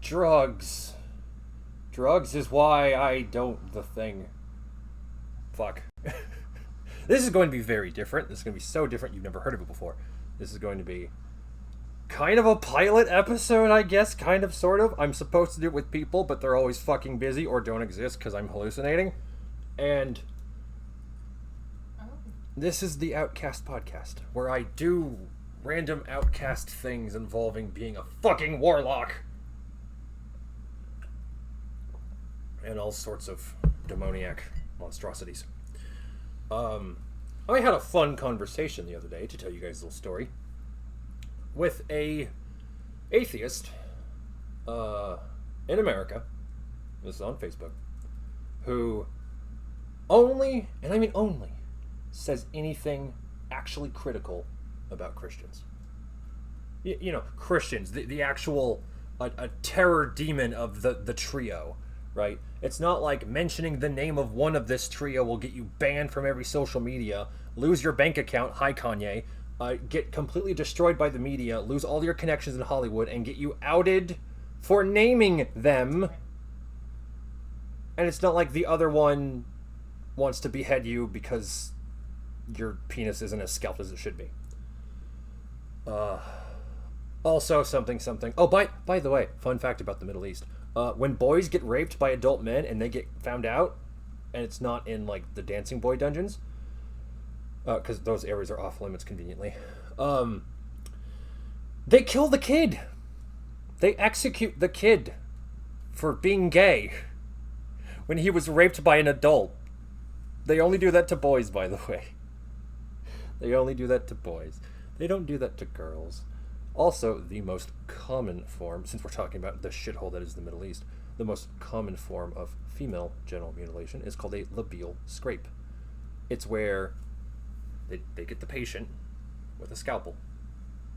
Drugs. Drugs is why I don't the thing. Fuck. This is going to be very different. This is going to be so different you've never heard of it before. This is going to be kind of a pilot episode, I guess. Kind of, sort of. I'm supposed to do it with people, but they're always fucking busy or don't exist because I'm hallucinating. And this is the Outcast Podcast, where I do random Outcast things involving being a fucking warlock. And all sorts of demoniac monstrosities. I had a fun conversation the other day, to tell you guys a little story, with a atheist in America, this is on Facebook, who only, and I mean only, says anything actually critical about Christians. You know, Christians, the actual, a terror demon of the trio, right? It's not like mentioning the name of one of this trio will get you banned from every social media, lose your bank account, hi Kanye, get completely destroyed by the media, lose all your connections in Hollywood, and get you outed for naming them. And it's not like the other one wants to behead you because your penis isn't as scalped as it should be. Also something. Oh, by the way, fun fact about the Middle East. When boys get raped by adult men and they get found out, and it's not in, like, the dancing boy dungeons, because those areas are off limits conveniently, they kill the kid. They execute the kid for being gay when he was raped by an adult. They only do that to boys, by the way. They only do that to boys. They don't do that to girls. Also, the most common form, since we're talking about the shithole that is the Middle East, the most common form of female genital mutilation is called a labial scrape. It's where they get the patient with a scalpel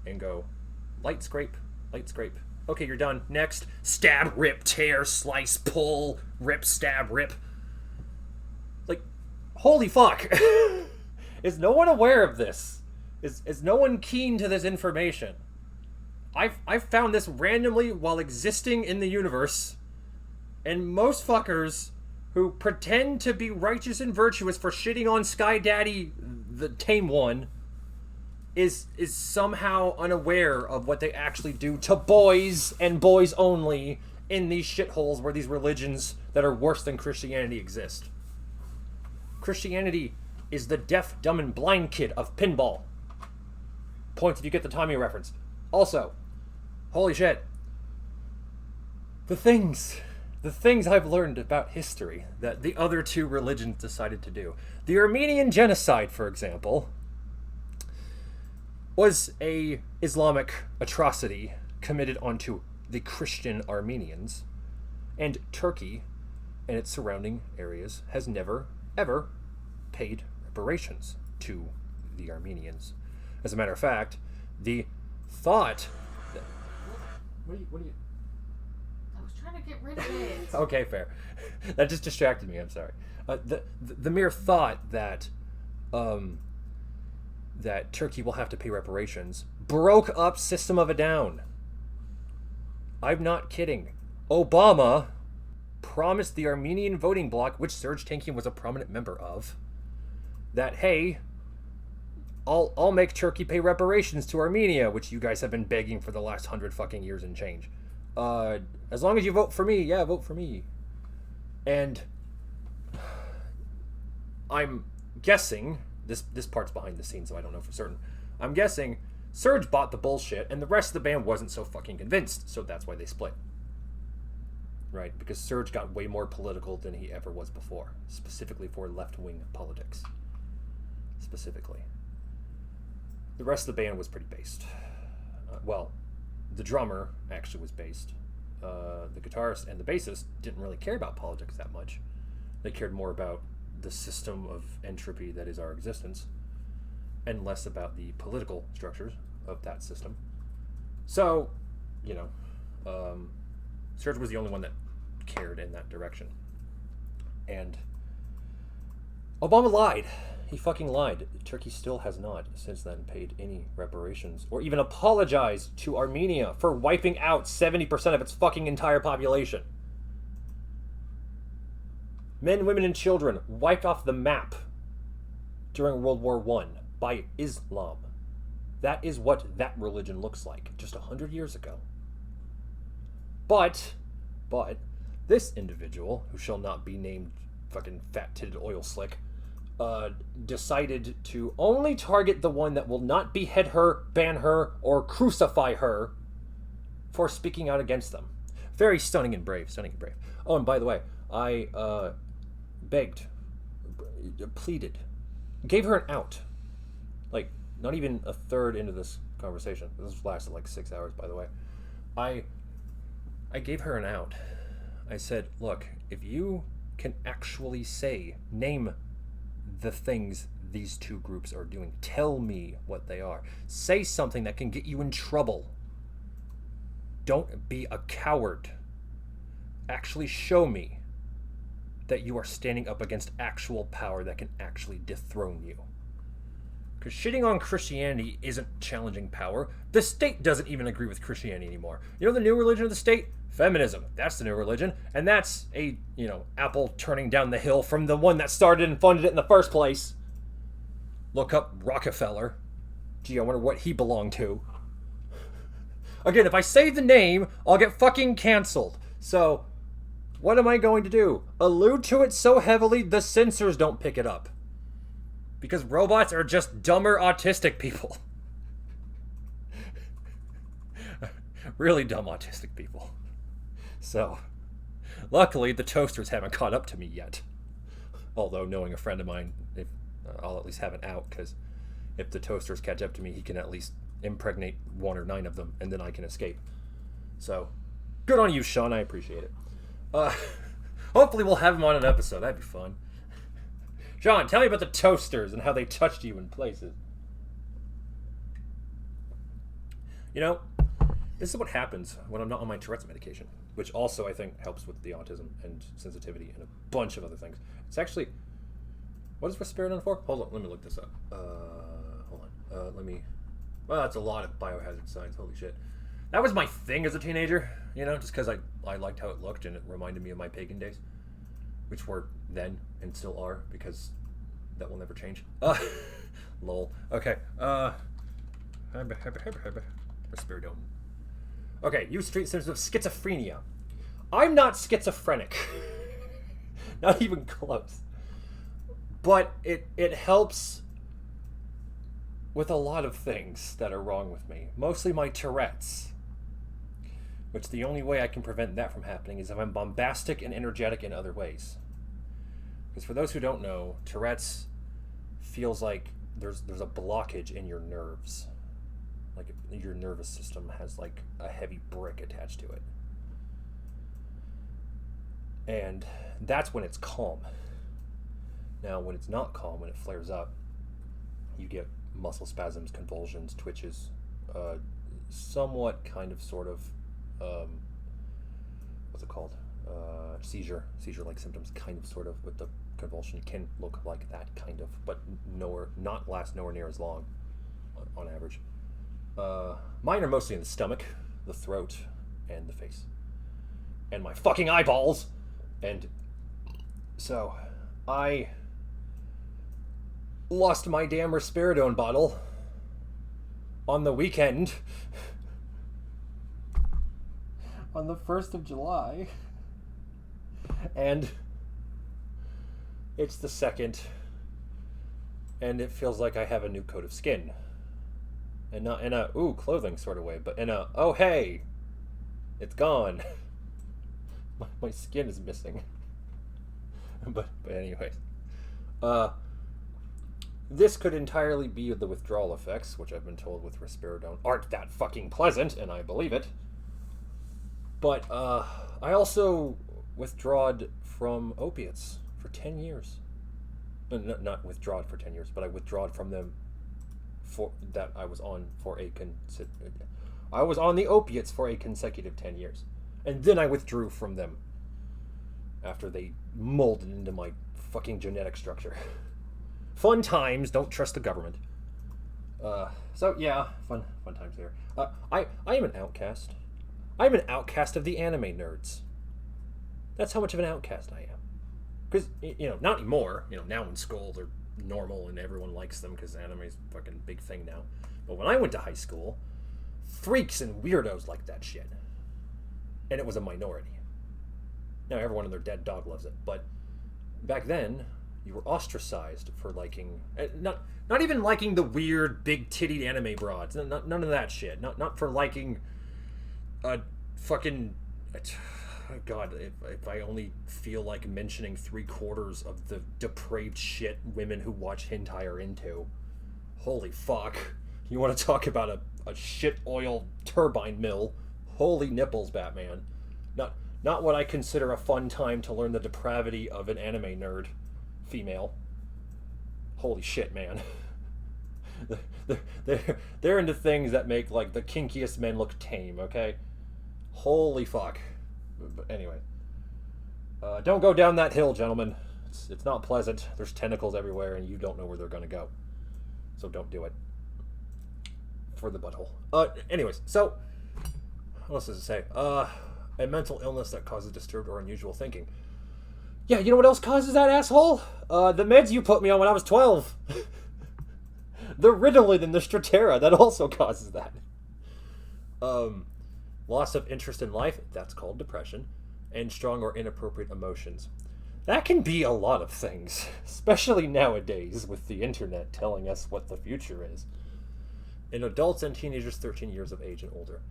and go, light scrape. Okay, you're done. Next. Stab, rip, tear, slice, pull, rip, stab, rip. Like, holy fuck. Is no one aware of this? Is no one keen to this information? I've found this randomly while existing in the universe, and most fuckers who pretend to be righteous and virtuous for shitting on Sky Daddy, the tame one, is somehow unaware of what they actually do to boys and boys only in these shitholes where these religions that are worse than Christianity exist. Christianity is the deaf, dumb, and blind kid of pinball. Point if you get the Tommy reference. Also, holy shit. The things I've learned about history that the other two religions decided to do. The Armenian genocide, for example, was a Islamic atrocity committed onto the Christian Armenians, and Turkey and its surrounding areas has never, ever paid reparations to the Armenians. As a matter of fact, the thought that... What are you... I was trying to get rid of it. Okay, fair. That just distracted me, I'm sorry. The mere thought that that Turkey will have to pay reparations broke up System of a Down. I'm not kidding. Obama promised the Armenian voting bloc, which Serge Tankian was a prominent member of, that, hey, I'll make Turkey pay reparations to Armenia, which you guys have been begging for the last 100 fucking years and change. As long as you vote for me, yeah, vote for me. And I'm guessing, this part's behind the scenes, so I don't know for certain. I'm guessing Serge bought the bullshit, and the rest of the band wasn't so fucking convinced, so that's why they split. Right? Because Serge got way more political than he ever was before, specifically for left-wing politics. Specifically. The rest of the band was pretty based. Well, the drummer actually was based. The guitarist and the bassist didn't really care about politics that much. They cared more about the system of entropy that is our existence, and less about the political structures of that system. So, you know, Serge was the only one that cared in that direction. And Obama lied. he fucking lied. Turkey still has not, since then, paid any reparations or even apologized to Armenia for wiping out 70% of its fucking entire population. Men, women, and children wiped off the map during World War I by Islam. That is what that religion looks like just 100 years ago. But, this individual, who shall not be named fucking fat-titted oil slick, decided to only target the one that will not behead her, ban her, or crucify her for speaking out against them. Very stunning and brave, Oh, and by the way, I begged, pleaded, gave her an out. Like, not even a third into this conversation. This lasted like 6 hours, by the way. I gave her an out. I said, look, if you can actually name the things these two groups are doing, tell me what they are. Say something that can get you in trouble. Don't be a coward. Actually show me that you are standing up against actual power that can actually dethrone you. Because shitting on Christianity isn't challenging power. The state doesn't even agree with Christianity anymore. You know the new religion of the state? Feminism. That's the new religion. And that's a, apple turning down the hill from the one that started and funded it in the first place. Look up Rockefeller. Gee, I wonder what he belonged to. Again, if I say the name, I'll get fucking canceled. So, what am I going to do? Allude to it so heavily the censors don't pick it up. Because robots are just dumber autistic people. Really dumb autistic people. So, luckily the toasters haven't caught up to me yet. Although, knowing a friend of mine, I'll at least have it out, because if the toasters catch up to me, he can at least impregnate 1 or 9 of them, and then I can escape. So, good on you, Sean. I appreciate it. Hopefully we'll have him on an episode. That'd be fun. John, tell me about the toasters and how they touched you in places. This is what happens when I'm not on my Tourette's medication, which also I think helps with the autism and sensitivity and a bunch of other things. It's actually, what is risperidone for? Hold on, let me look this up. Hold on. Well, that's a lot of biohazard signs. Holy shit. That was my thing as a teenager, just because I liked how it looked and it reminded me of my pagan days, which were then and still are, because that will never change. Lol. Okay. Risperidone. Okay, use street symptoms of schizophrenia. I'm not schizophrenic. Not even close. But it helps with a lot of things that are wrong with me. Mostly my Tourette's. Which the only way I can prevent that from happening is if I'm bombastic and energetic in other ways. Because for those who don't know, Tourette's feels like there's a blockage in your nerves. Like your nervous system has like a heavy brick attached to it. And that's when it's calm. Now, when it's not calm, when it flares up, you get muscle spasms, convulsions, twitches, somewhat kind of sort of what's it called? Seizure-like symptoms, kind of, sort of, with the convulsion can look like that, kind of, but not last nowhere near as long, on average. Mine are mostly in the stomach, the throat, and the face, and my fucking eyeballs, and so I lost my damn risperidone bottle on the weekend. On the 1st of July. And it's the 2nd. And it feels like I have a new coat of skin. And not in a, ooh, clothing sort of way, but in a, oh hey, it's gone. My skin is missing. but anyways. This could entirely be the withdrawal effects, which I've been told with risperidone aren't that fucking pleasant, and I believe it. But I also withdrawed from opiates for 10 years. Not withdrawed for 10 years, but I withdrawed from them I was on the opiates for a consecutive 10 years. And then I withdrew from them after they molded into my fucking genetic structure. Fun times. Don't trust the government. So yeah, fun times here. I am an outcast. I'm an outcast of the anime nerds. That's how much of an outcast I am. Because, not anymore. Now in school they're normal and everyone likes them because anime's a fucking big thing now. But when I went to high school, freaks and weirdos liked that shit. And it was a minority. Now everyone and their dead dog loves it. But back then, you were ostracized for liking... Not even liking the weird, big-tittied anime broads. None of that shit. Not for liking a fucking... God, if I only feel like mentioning 3/4 of the depraved shit women who watch hentai are into. Holy fuck. You want to talk about a shit oil turbine mill? Holy nipples, Batman. Not what I consider a fun time to learn the depravity of an anime nerd female. Holy shit, man. They're into things that make, like, the kinkiest men look tame, okay? Holy fuck. But anyway. Don't go down that hill, gentlemen. It's not pleasant. There's tentacles everywhere, and you don't know where they're gonna go. So don't do it. For the butthole. Anyways, so... What else does it say? A mental illness that causes disturbed or unusual thinking. Yeah, you know what else causes that, asshole? The meds you put me on when I was 12. The Ritalin and the Strattera, that also causes that. Loss of interest in life, that's called depression. And strong or inappropriate emotions. That can be a lot of things. Especially nowadays with the internet telling us what the future is. In adults and teenagers 13 years of age and older.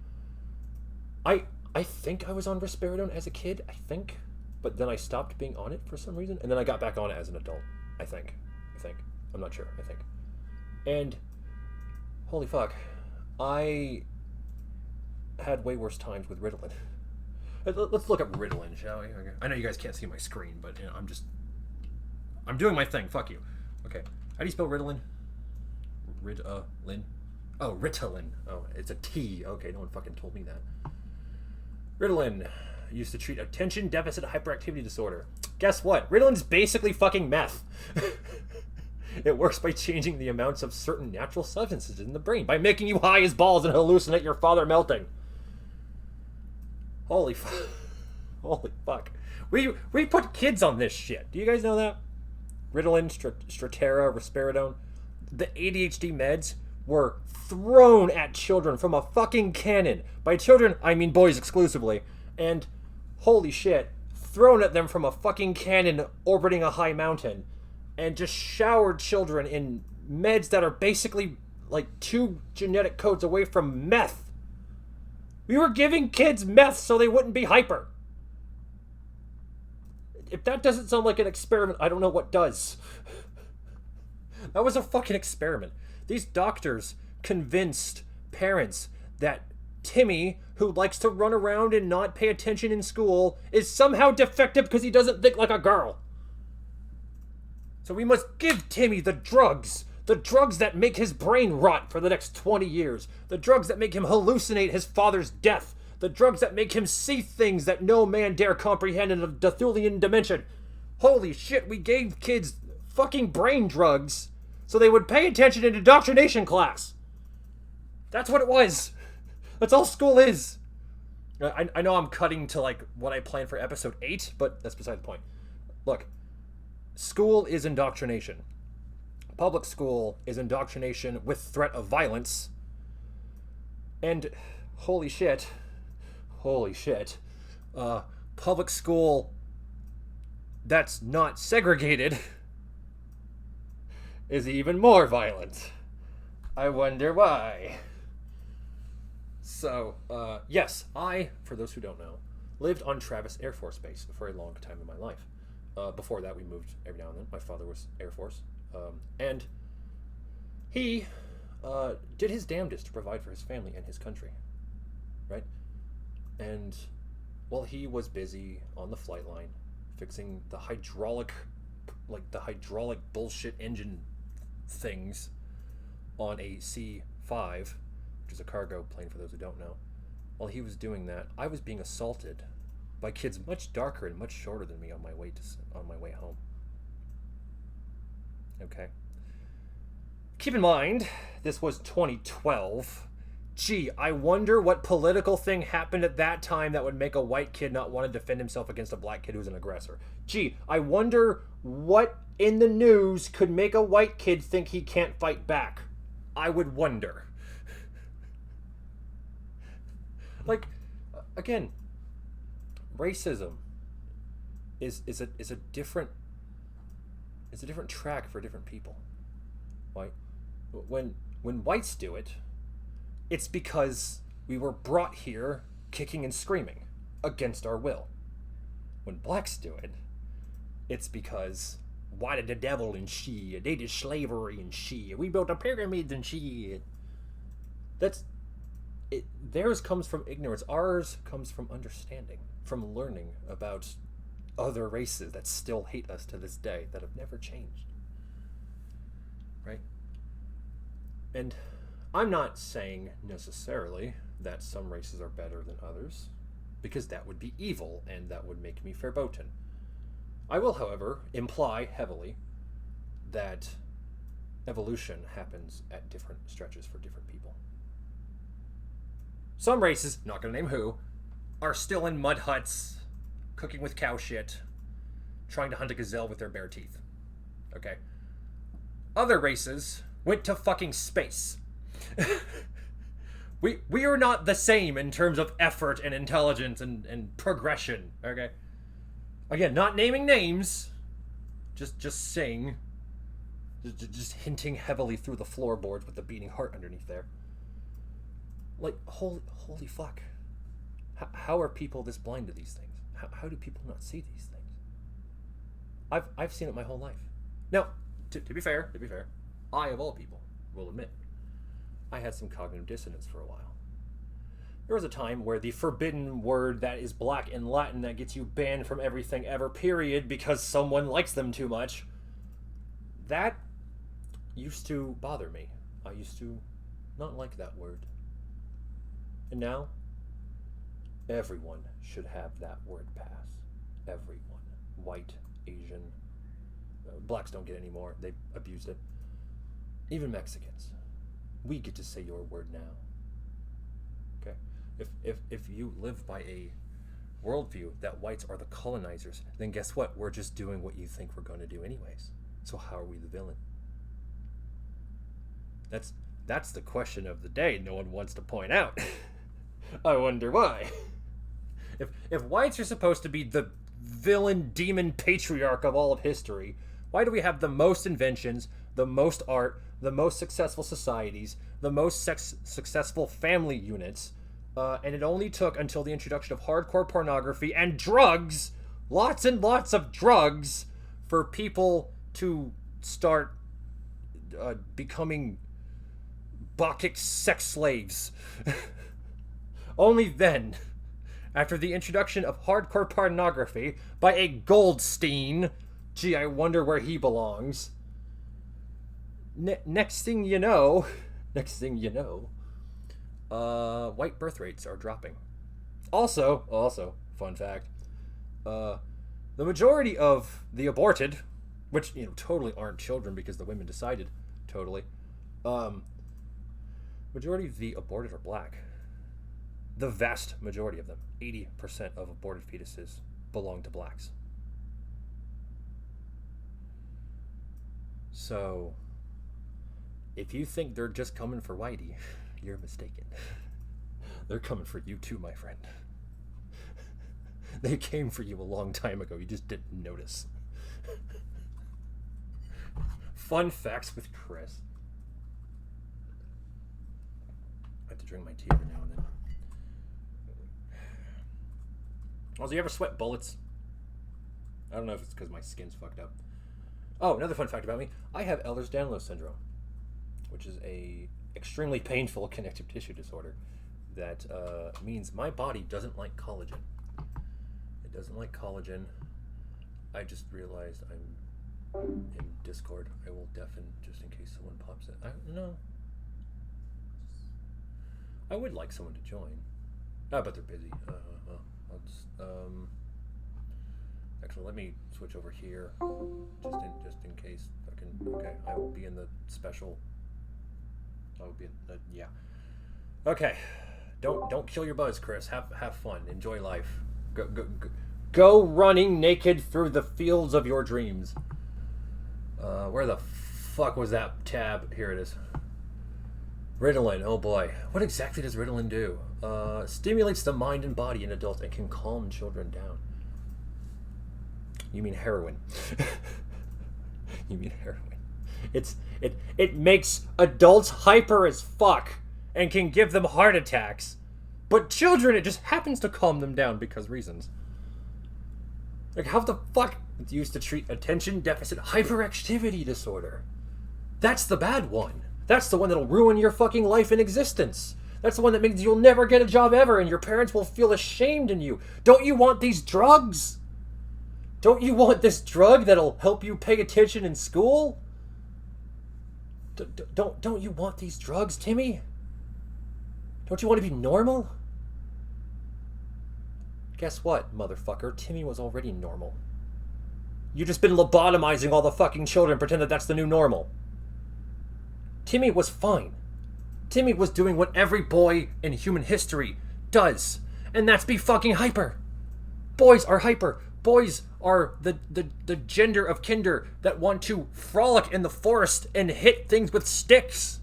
I think I was on risperidone as a kid, I think. But then I stopped being on it for some reason. And then I got back on it as an adult, I think. I'm not sure, I think. And, holy fuck, I had way worse times with Ritalin. Let's look up Ritalin, shall we? Okay. I know you guys can't see my screen, but I'm doing my thing, fuck you. Okay, how do you spell Ritalin? Ritalin? Oh, Ritalin. Oh, it's a T. Okay, no one fucking told me that. Ritalin used to treat attention deficit hyperactivity disorder. Guess what? Ritalin's basically fucking meth. It works by changing the amounts of certain natural substances in the brain, by making you high as balls and hallucinate your father melting. Holy fuck. We put kids on this shit. Do you guys know that? Ritalin, Strattera, risperidone. The ADHD meds were thrown at children from a fucking cannon. By children, I mean boys exclusively. And, holy shit, thrown at them from a fucking cannon orbiting a high mountain. And just showered children in meds that are basically like 2 genetic codes away from meth. We were giving kids meth so they wouldn't be hyper. If that doesn't sound like an experiment, I don't know what does. That was a fucking experiment. These doctors convinced parents that Timmy, who likes to run around and not pay attention in school, is somehow defective because he doesn't think like a girl. So we must give Timmy the drugs that make his brain rot for the next 20 years, the drugs that make him hallucinate his father's death, the drugs that make him see things that no man dare comprehend in a Cthulian dimension. Holy shit, we gave kids fucking brain drugs so they would pay attention in indoctrination class. That's what it was. That's all school is. I know I'm cutting to like what I planned for episode 8, but that's beside the point. Look, school is indoctrination. Public school is indoctrination with threat of violence. And holy shit, public school that's not segregated is even more violent. I wonder why. So, yes, I, for those who don't know, lived on Travis Air Force Base for a long time in my life. Before that, we moved every now and then. My father was Air Force. And he did his damnedest to provide for his family and his country. Right? And while he was busy on the flight line fixing the hydraulic bullshit engine things on a C-5, which is a cargo plane for those who don't know, while he was doing that, I was being assaulted by kids much darker and much shorter than me on my way home. Okay? Keep in mind, this was 2012. Gee, I wonder what political thing happened at that time that would make a white kid not want to defend himself against a black kid who's an aggressor. Gee, I wonder what in the news could make a white kid think he can't fight back. I would wonder. Like, again, racism is a different track for different people. Right? When whites do it, it's because we were brought here kicking and screaming against our will. When blacks do it, it's because why did the devil and shit? They did slavery and shit. We built the pyramids and shit. That's it. Theirs comes from ignorance. Ours comes from understanding, from learning about other races that still hate us to this day, that have never changed. Right? And I'm not saying necessarily that some races are better than others, because that would be evil and that would make me verboten. I will, however, imply heavily that evolution happens at different stretches for different people. Some races, not gonna name who, are still in mud huts, cooking with cow shit, trying to hunt a gazelle with their bare teeth. Okay? Other races went to fucking space. We are not the same in terms of effort and intelligence and progression, okay? Again, not naming names, just saying, just hinting heavily through the floorboards with the beating heart underneath there. Like, holy fuck. How are people this blind to these things? How do people not see these things? I've seen it my whole life. Now, to be fair, I, of all people, will admit, I had some cognitive dissonance for a while. There was a time where the forbidden word that is black in Latin that gets you banned from everything ever, period, because someone likes them too much, that used to bother me. I used to not like that word. And now, everyone should have that word pass. Everyone. White, Asian, blacks don't get any more. They abused it. Even Mexicans. We get to say your word now. Okay? If you live by a worldview that whites are the colonizers, then guess what? We're just doing what you think we're going to do anyways. So how are we the villain? That's the question of the day no one wants to point out. I wonder why. If whites are supposed to be the villain, demon, patriarch of all of history, why do we have the most inventions, the most art, the most successful societies, the most successful family units, and it only took until the introduction of hardcore pornography and drugs, lots and lots of drugs, for people to start becoming Bacchic sex slaves. Only then, after the introduction of hardcore pornography by a Goldstein, gee, I wonder where he belongs. Next thing you know, white birth rates are dropping. Also, fun fact, the majority of the aborted, which, totally aren't children because the women decided, totally, majority of the aborted are black. The vast majority of them, 80% of aborted fetuses, belong to blacks. So, if you think they're just coming for Whitey, you're mistaken. They're coming for you too, my friend. They came for you a long time ago, you just didn't notice. Fun facts with Chris. I have to drink my tea every now and then. Also, you ever sweat bullets? I don't know if it's because my skin's fucked up. Oh, another fun fact about me. I have Ehlers-Danlos syndrome, which is a extremely painful connective tissue disorder that means my body doesn't like collagen. It doesn't like collagen. I just realized I'm in Discord. I will deafen just in case someone pops in. I would like someone to join. But they're busy. I'll just, actually, let me switch over here, just in case. Okay, I will be in the special That would be yeah. Okay, don't kill your buzz, Chris. Have fun. Enjoy life. Go running naked through the fields of your dreams. Where the fuck was that tab? Here it is. Ritalin. Oh boy, what exactly does Ritalin do? Stimulates the mind and body in adults and can calm children down. You mean heroin? You mean heroin? It makes adults hyper as fuck and can give them heart attacks. But children, it just happens to calm them down because reasons. Like, how the fuck? It's used to treat attention deficit hyperactivity disorder. That's the bad one. That's the one that'll ruin your fucking life and existence. That's the one that means you'll never get a job ever and your parents will feel ashamed in you. Don't you want these drugs? Don't you want this drug that'll help you pay attention in school? Don't you want these drugs, Timmy? Don't you want to be normal? Guess what, motherfucker? Timmy was already normal. You just been lobotomizing all the fucking children and pretend that that's the new normal. Timmy was fine. Timmy was doing what every boy in human history does, and that's be fucking hyper. Boys are hyper. Boys are the gender of kinder that want to frolic in the forest and hit things with sticks.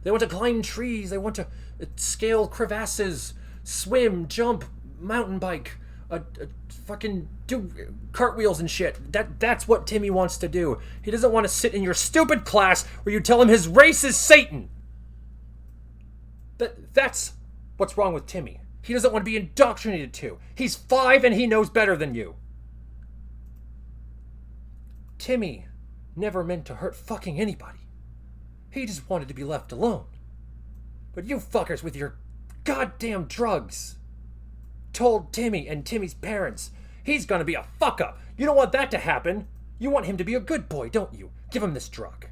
They want to climb trees. They want to scale crevasses, swim, jump, mountain bike, fucking do cartwheels and shit. That's what Timmy wants to do. He doesn't want to sit in your stupid class where you tell him his race is Satan. That's what's wrong with Timmy. He doesn't want to be indoctrinated to. He's 5 and he knows better than you. Timmy never meant to hurt fucking anybody. He just wanted to be left alone. But you fuckers with your goddamn drugs told Timmy and Timmy's parents he's gonna be a fuck up. You don't want that to happen. You want him to be a good boy, don't you? Give him this drug.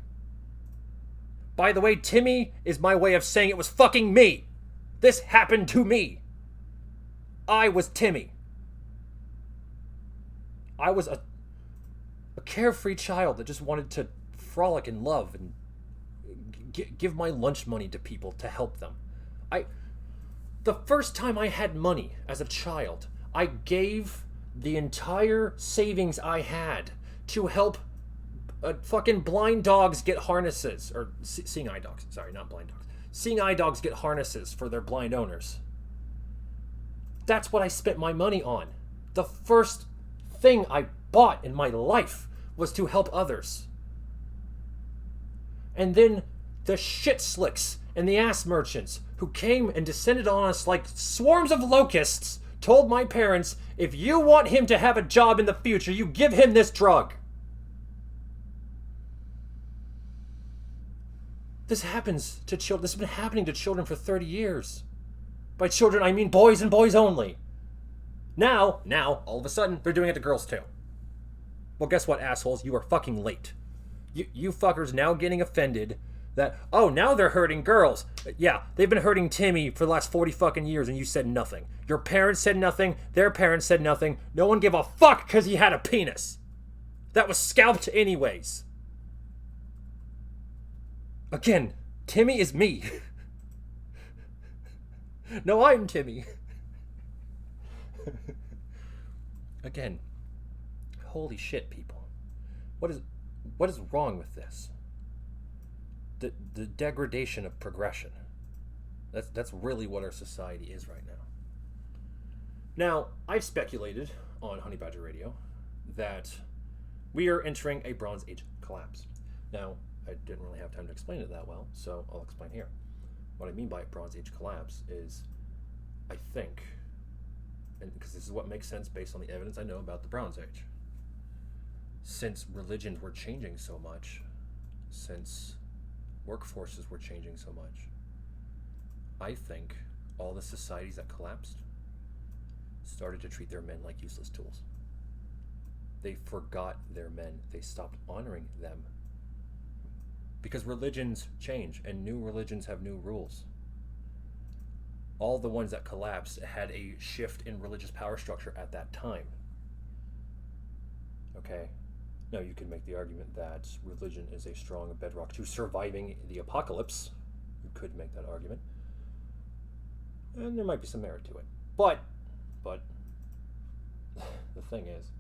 By the way, Timmy is my way of saying it was fucking me. This happened to me. I was Timmy. I was a carefree child that just wanted to frolic and love and give my lunch money to people to help them. The first time I had money as a child, I gave the entire savings I had to help fucking blind dogs get harnesses. Or seeing eye dogs. Sorry, not blind dogs. Seeing eye dogs get harnesses for their blind owners. That's what I spent my money on. The first thing I bought in my life was to help others. And then the shit slicks and the ass merchants who came and descended on us like swarms of locusts told my parents, if you want him to have a job in the future, you give him this drug. This happens to children. This has been happening to children for 30 years. By children, I mean boys and boys only. Now, all of a sudden, they're doing it to girls too. Well, guess what, assholes? You are fucking late. You fuckers now getting offended that, oh, now they're hurting girls. Yeah, they've been hurting Timmy for the last 40 fucking years and you said nothing. Your parents said nothing. Their parents said nothing. No one gave a fuck because he had a penis. That was scalped anyways. Again, Timmy is me. No, I'm Timmy. Again, holy shit, people. What is wrong with this? The degradation of progression. That's really what our society is right now. Now, I've speculated on Honey Badger Radio that we are entering a Bronze Age collapse. Now, I didn't really have time to explain it that well, so I'll explain here. What I mean by Bronze Age collapse is, I think, and because this is what makes sense based on the evidence I know about the Bronze Age. Since religions were changing so much, since workforces were changing so much, I think all the societies that collapsed started to treat their men like useless tools. They forgot their men. They stopped honoring them. Because religions change, and new religions have new rules. All the ones that collapsed had a shift in religious power structure at that time. Okay? Now, you can make the argument that religion is a strong bedrock to surviving the apocalypse, could make that argument. And there might be some merit to it. But, the thing is,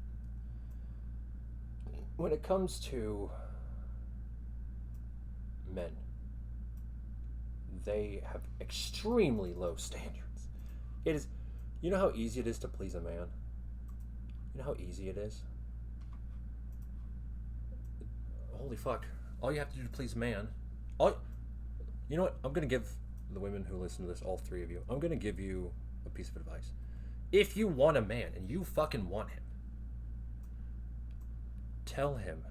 when it comes to men, they have extremely low standards. It is, you know how easy it is to please a man? You know how easy it is? Holy fuck. All you have to do to please a man, you know what? I'm going to give the women who listen to this, all three of you, I'm going to give you a piece of advice. If you want a man, and you fucking want him, tell him,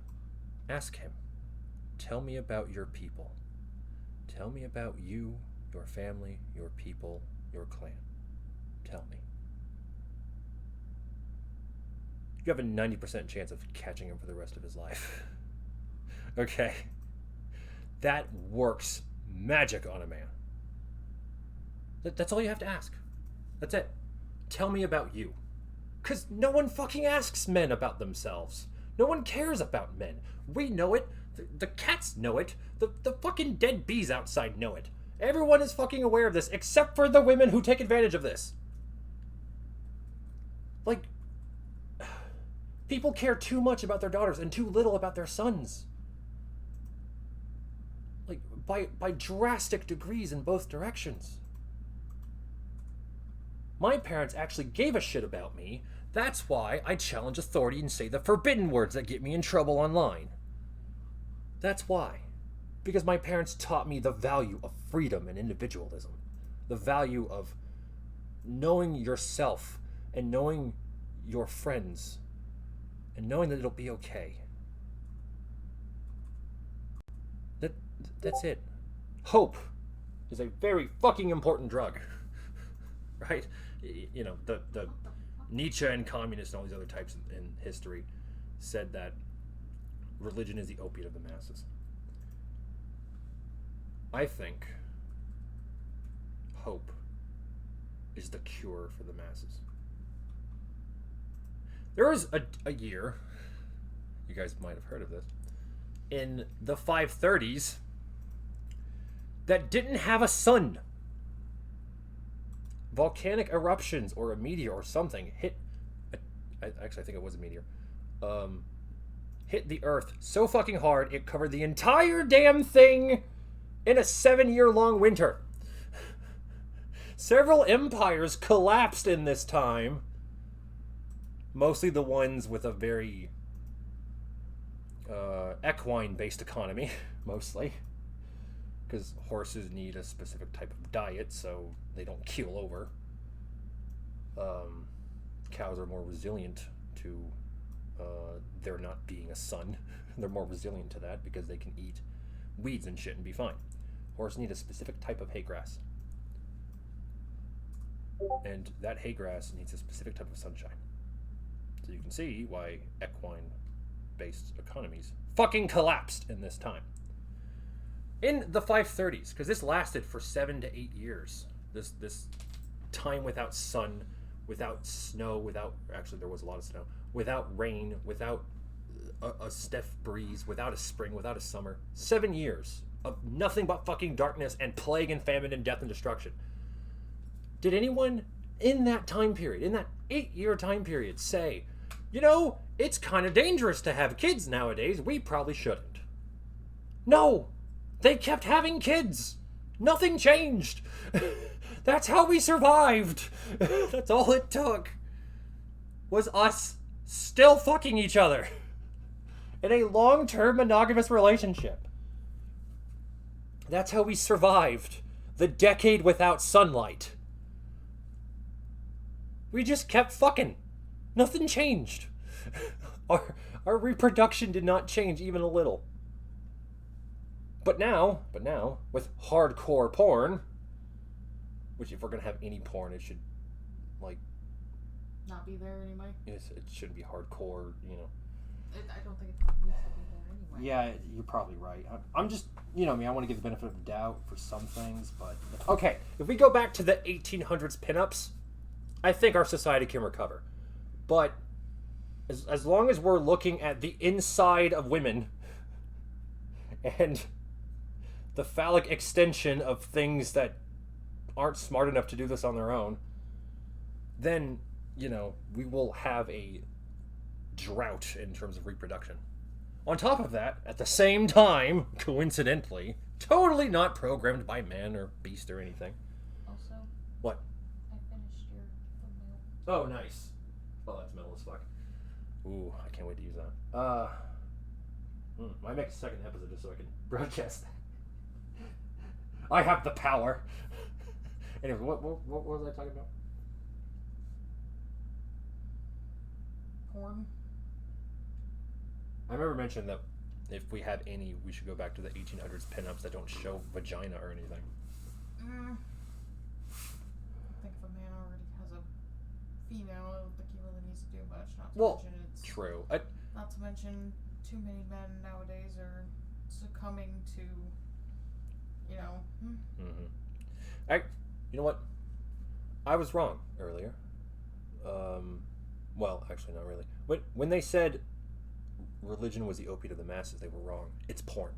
ask him, tell me about your people. Tell me about you, your family, your people, your clan. Tell me. You have a 90% chance of catching him for the rest of his life. Okay? That works magic on a man. That's all you have to ask. That's it. Tell me about you. Because no one fucking asks men about themselves. No one cares about men. We know it. The cats know it. The fucking dead bees outside know it. Everyone is fucking aware of this, except for the women who take advantage of this. Like, people care too much about their daughters and too little about their sons. Like, by drastic degrees in both directions. My parents actually gave a shit about me. That's why I challenge authority and say the forbidden words that get me in trouble online. That's why. Because my parents taught me the value of freedom and individualism. The value of knowing yourself and knowing your friends and knowing that it'll be okay. That's it. Hope is a very fucking important drug. Right? You know, the Nietzsche and communists and all these other types in history said that religion is the opiate of the masses. I think hope is the cure for the masses. There was a year, you guys might have heard of this, in the 530s that didn't have a sun. Volcanic eruptions or a meteor or something hit, actually I think it was a meteor, hit the earth so fucking hard it covered the entire damn thing in a 7-year-long winter. Several empires collapsed in this time. Mostly the ones with a very equine-based economy, mostly. Because horses need a specific type of diet, so they don't keel over. Cows are more resilient to there not being a sun. They're more resilient to that because they can eat weeds and shit and be fine. Horses need a specific type of hay grass. And that hay grass needs a specific type of sunshine. So you can see why equine-based economies fucking collapsed in this time. In the 530s, because this lasted for 7 to 8 years. This time without sun, without snow, actually there was a lot of snow, without rain, without a stiff breeze, without a spring, without a summer. 7 years of nothing but fucking darkness and plague and famine and death and destruction. Did anyone in that time period, in that 8-year time period, say, you know, it's kind of dangerous to have kids nowadays, we probably shouldn't? No! They kept having kids. Nothing changed. That's how we survived. That's all it took. Was us still fucking each other. In a long-term monogamous relationship. That's how we survived the decade without sunlight. We just kept fucking. Nothing changed. Our reproduction did not change even a little. But now, with hardcore porn, which if we're going to have any porn, it should, like... Not be there anyway? It shouldn't be hardcore, you know. I don't think it needs to be there anyway. Yeah, you're probably right. I'm just, you know me, I want to give the benefit of the doubt for some things, but... Okay, if we go back to the 1800s pinups, I think our society can recover. But as long as we're looking at the inside of women and the phallic extension of things that aren't smart enough to do this on their own, then, we will have a drought in terms of reproduction. On top of that, at the same time, coincidentally, totally not programmed by man or beast or anything. Also, what? I finished your thumbnail. Oh, nice. Oh, that's metal as fuck. Ooh, I can't wait to use that. I make a second episode just so I can broadcast that. I have the power. Anyway, what was I talking about? Porn. I remember mentioning that if we have any, we should go back to the 1800s pinups that don't show vagina or anything. I think if a man already has a female, I don't think he really needs to do much. Not to mention it's true. Not to mention too many men nowadays are succumbing to, You know what? I was wrong earlier. Well, actually, not really. When they said religion was the opiate of the masses, they were wrong. It's porn.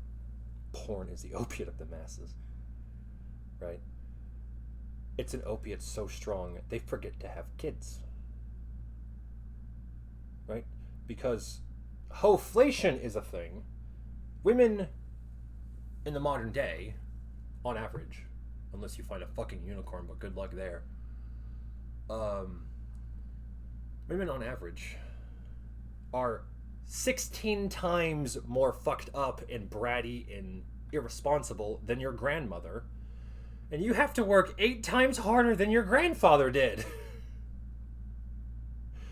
Porn is the opiate of the masses. Right? It's an opiate so strong, they forget to have kids. Right? Because hoflation is a thing. Women in the modern day, on average, unless you find a fucking unicorn, but good luck there. Women on average are 16 times more fucked up and bratty and irresponsible than your grandmother. And you have to work 8 times harder than your grandfather did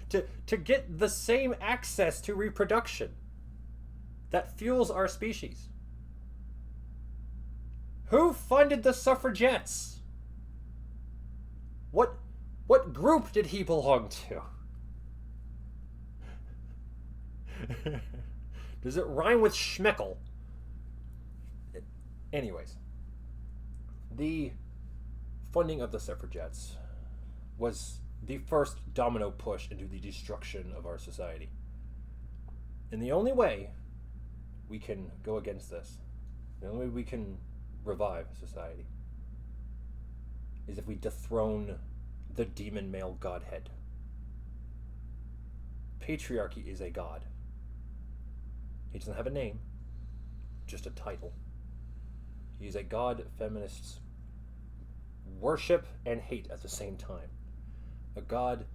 to get the same access to reproduction that fuels our species. Who funded the suffragettes? What group did he belong to? Does it rhyme with schmeckle? Anyways, the funding of the suffragettes was the first domino push into the destruction of our society. And the only way we can go against this, the only way we can revive society, is if we dethrone the demon male godhead. Patriarchy is a god. He doesn't have a name, just a title. He is a god feminists worship and hate at the same time. A god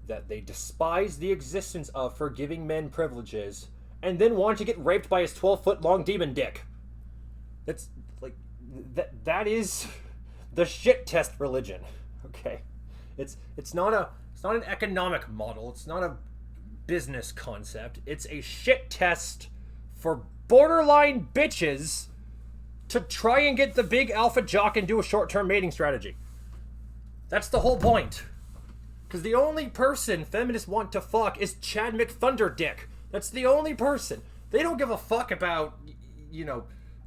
that they despise the existence of for giving men privileges and then want to get raped by his 12-foot-long demon dick. That's like that is the shit test religion. Okay? It's not an economic model. It's not a business concept. It's a shit test for borderline bitches to try and get the big alpha jock and do a short-term mating strategy. That's the whole point. Because the only person feminists want to fuck is Chad McThunderdick. That's the only person. They don't give a fuck about,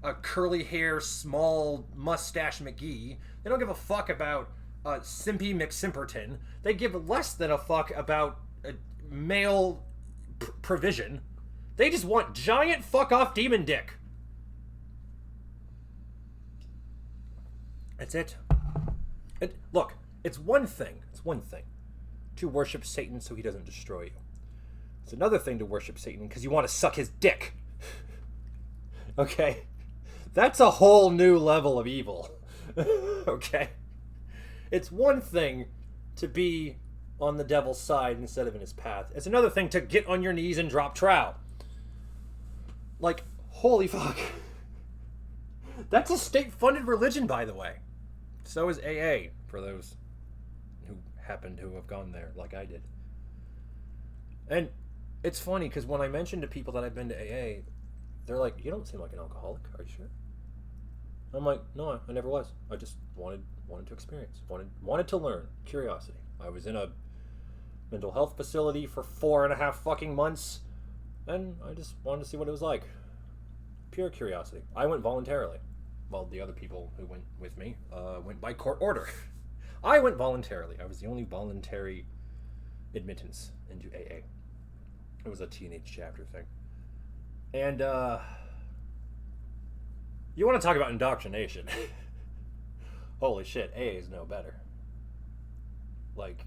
a curly hair, small mustache McGee. They don't give a fuck about Simpy McSimperton. They give less than a fuck about male provision. They just want giant fuck-off demon dick. That's it. Look, it's one thing to worship Satan so he doesn't destroy you. It's another thing to worship Satan because you want to suck his dick. Okay? That's a whole new level of evil. Okay? It's one thing to be on the devil's side instead of in his path. It's another thing to get on your knees and drop trowel. Like, holy fuck. That's a state-funded religion, by the way. So is AA, for those who happen to have gone there like I did. And it's funny, because when I mention to people that I've been to AA, they're like, you don't seem like an alcoholic, are you sure? I'm like, no, I never was. I just wanted to experience, wanted to learn, curiosity. I was in a mental health facility for 4.5 fucking months, and I just wanted to see what it was like. Pure curiosity. I went voluntarily. Well, the other people who went with me went by court order. I went voluntarily. I was the only voluntary admittance into AA. It was a teenage chapter thing. And You want to talk about indoctrination? Holy shit, AA's no better. Like,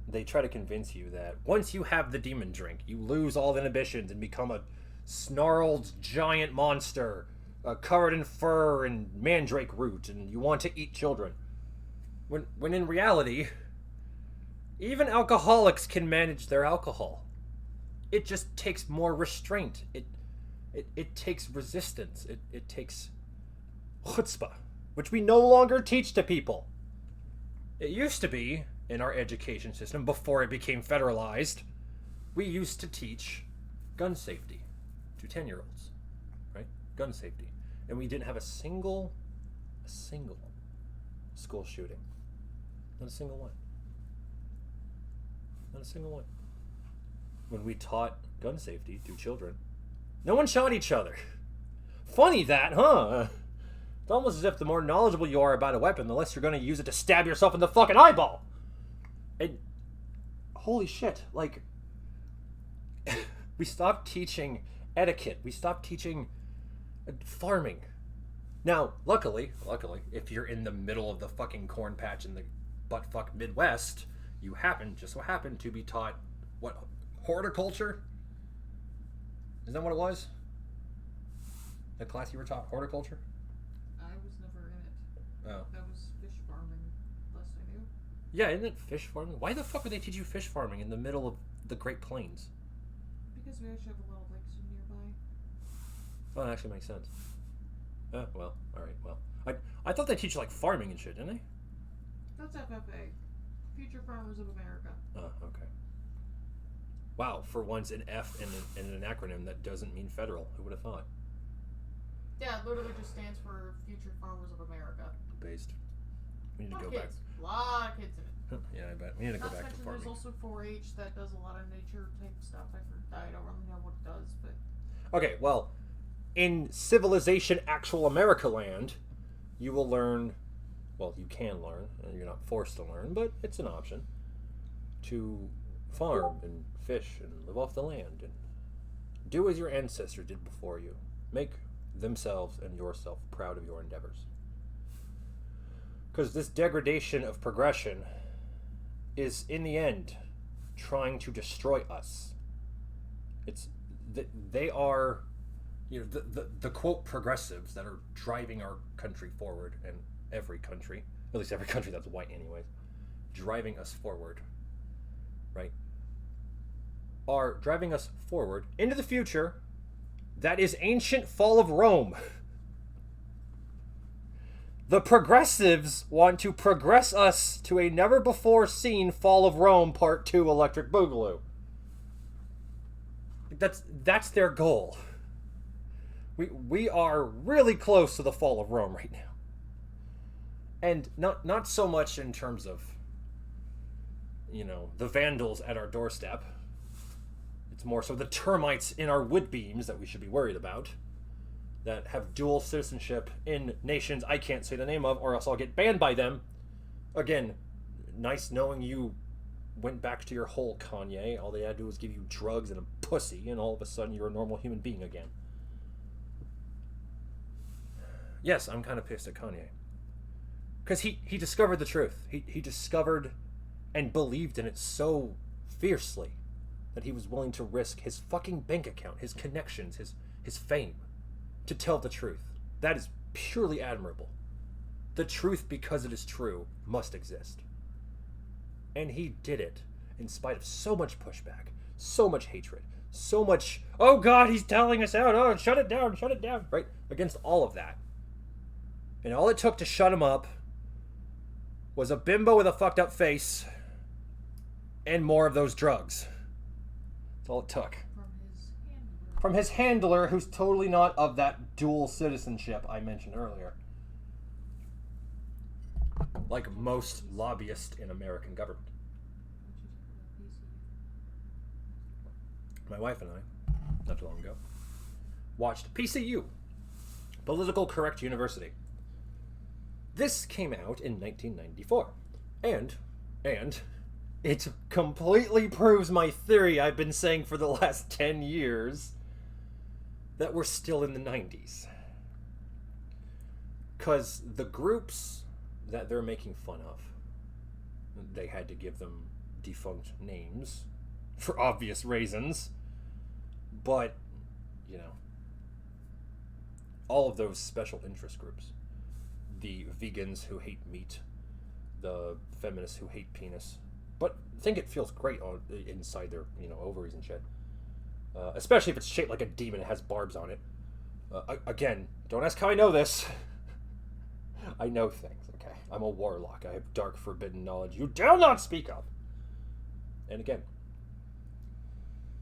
they try to convince you that once you have the demon drink, you lose all inhibitions and become a snarled giant monster covered in fur and mandrake root, and you want to eat children. When in reality, even alcoholics can manage their alcohol. It just takes more restraint. It takes resistance. It takes chutzpah, which we no longer teach to people. It used to be, in our education system, before it became federalized, we used to teach gun safety to 10-year-olds, right? Gun safety. And we didn't have a single school shooting. Not a single one. Not a single one. When we taught gun safety to children, no one shot each other. Funny that, huh? It's almost as if the more knowledgeable you are about a weapon, the less you're going to use it to stab yourself in the fucking eyeball. And holy shit, like, we stopped teaching etiquette. We stopped teaching farming. Now, luckily, if you're in the middle of the fucking corn patch in the buttfuck Midwest, you just so happen to be taught, what, horticulture? Is that what it was? The class you were taught, horticulture? I was never in it. Oh. That was fish farming, last I knew. Yeah, isn't it fish farming? Why the fuck would they teach you fish farming in the middle of the Great Plains? Because we actually have a lot of lakes nearby. Oh, that actually makes sense. Oh, well, alright, well. I thought they teach like farming and shit, didn't they? That's FFA. Future Farmers of America. Oh, okay. Wow, for once an F in an acronym that doesn't mean federal. Who would have thought? Yeah, it literally just stands for Future Farmers of America. Based. We need to A lot go of back. kids. A lot of kids in it. Yeah, I bet. We need to go Not to back to mention farming. there's also 4-H that does a lot of nature type stuff. I don't really know what it does, but... Okay, well, in Civilization Actual America Land, you will learn, well, you can learn, and you're not forced to learn, but it's an option, to farm and fish and live off the land and do as your ancestors did before you. Make themselves and yourself proud of your endeavors. Because this degradation of progression is, in the end, trying to destroy us. They are, the quote progressives that are driving our country forward, and every country, at least every country that's white anyways, driving us forward, right, are driving us forward into the future that is ancient fall of Rome. The progressives want to progress us to a never-before-seen fall of Rome Part 2 Electric Boogaloo. That's their goal. We are really close to the fall of Rome right now. And not so much in terms of, the Vandals at our doorstep. It's more so the termites in our wood beams that we should be worried about, that have dual citizenship in nations I can't say the name of, or else I'll get banned by them. Again, nice knowing you went back to your hole, Kanye. All they had to do was give you drugs and a pussy, and all of a sudden you're a normal human being again. Yes, I'm kind of pissed at Kanye. Because he discovered the truth. He discovered and believed in it so fiercely that he was willing to risk his fucking bank account, his connections, his fame, to tell the truth. That is purely admirable. The truth, because it is true, must exist. And he did it in spite of so much pushback, so much hatred, so much, oh God, he's telling us out, oh, shut it down, right? Against all of that. And all it took to shut him up was a bimbo with a fucked up face and more of those drugs. That's all it took. From his handler, who's totally not of that dual citizenship I mentioned earlier. Like most lobbyists in American government. My wife and I, not too long ago, watched PCU, Political Correct University. This came out in 1994. And it completely proves my theory I've been saying for the last 10 years that we're still in the 90s. Because the groups that they're making fun of, they had to give them defunct names for obvious reasons. But, you know, all of those special interest groups, the vegans who hate meat, the feminists who hate penis, but think it feels great on inside their, you know, ovaries and shit. Especially if it's shaped like a demon and has barbs on it. Again, don't ask how I know this. I know things, okay? I'm a warlock. I have dark forbidden knowledge you dare not speak of. And again,